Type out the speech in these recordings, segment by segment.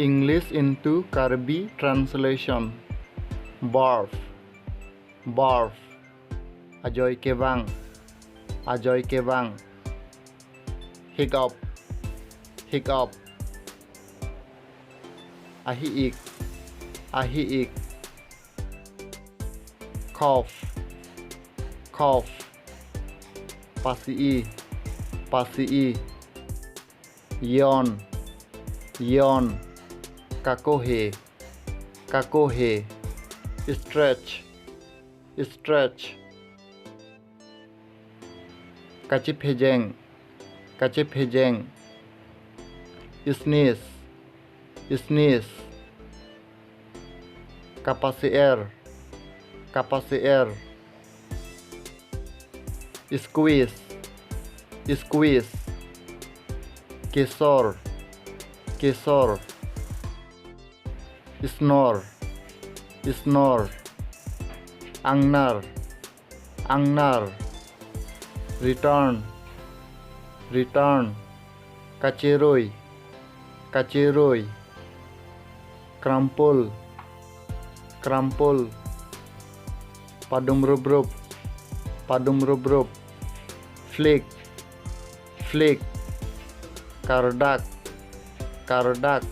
English into Karbi translation. Barf, barf. Ajoy ke bang, ajoy ke bang. Hiccup, hiccup. Ahi ik, ahi ik. Cough, cough. Pasii, pasii. Yawn, yawn. Kakohe, kakohe. Stretch, stretch. Kachip hejeng. Sneeze, sneeze. Kapasier, kapasier. Squeeze, squeeze. Kesor, kesor. Snore, snore. Angnar, angnar. Return, return. Kaceroi, kaceroi. Crumple, crumple. Padum rubrub, padum rubrub. Flick, flick. Kardak, kardak.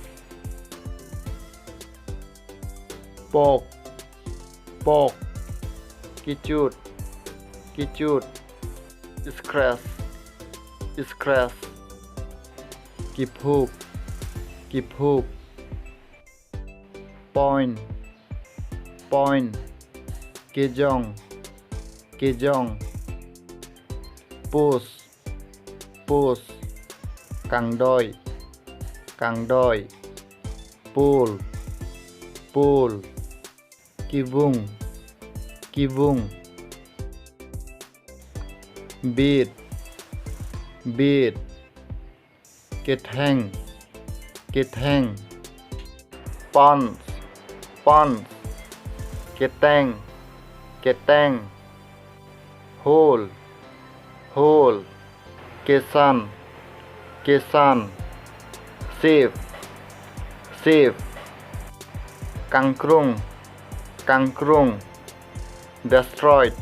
Poke, poke. Kicut, kicut. Scratch, scratch. Keep hook, keep hook. Point, point. Kejong, kejong. Push, push. Kang doi, kang doi. Pull, pull. Kibung, kibung. Beat, beat. Ketheng, ketheng. Pons, pons. Keteng, keteng. Hole, hole. Kesan, kesan. Safe, safe. Kangkrung, kangkrung. Destroyed,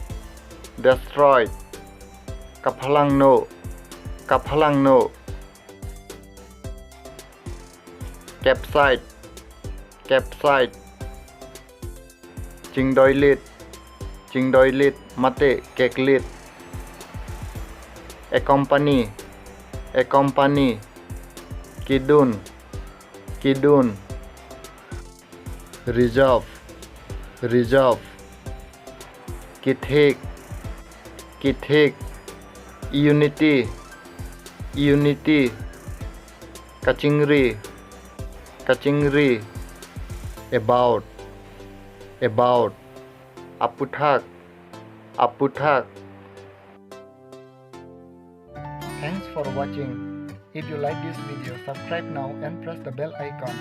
destroyed. Kaphalang no, kaphalang no. Capside, capside. Chingdoilit, chingdoilit. Mate, keklit. Accompany, accompany. Kidun, kidun. Reserve, reserve. Kithik, kithik. Unity, unity. Kachingri, kachingri. About, about. Aputhak, aputhak. Thanks for watching. If you like this video, subscribe now and press the bell icon.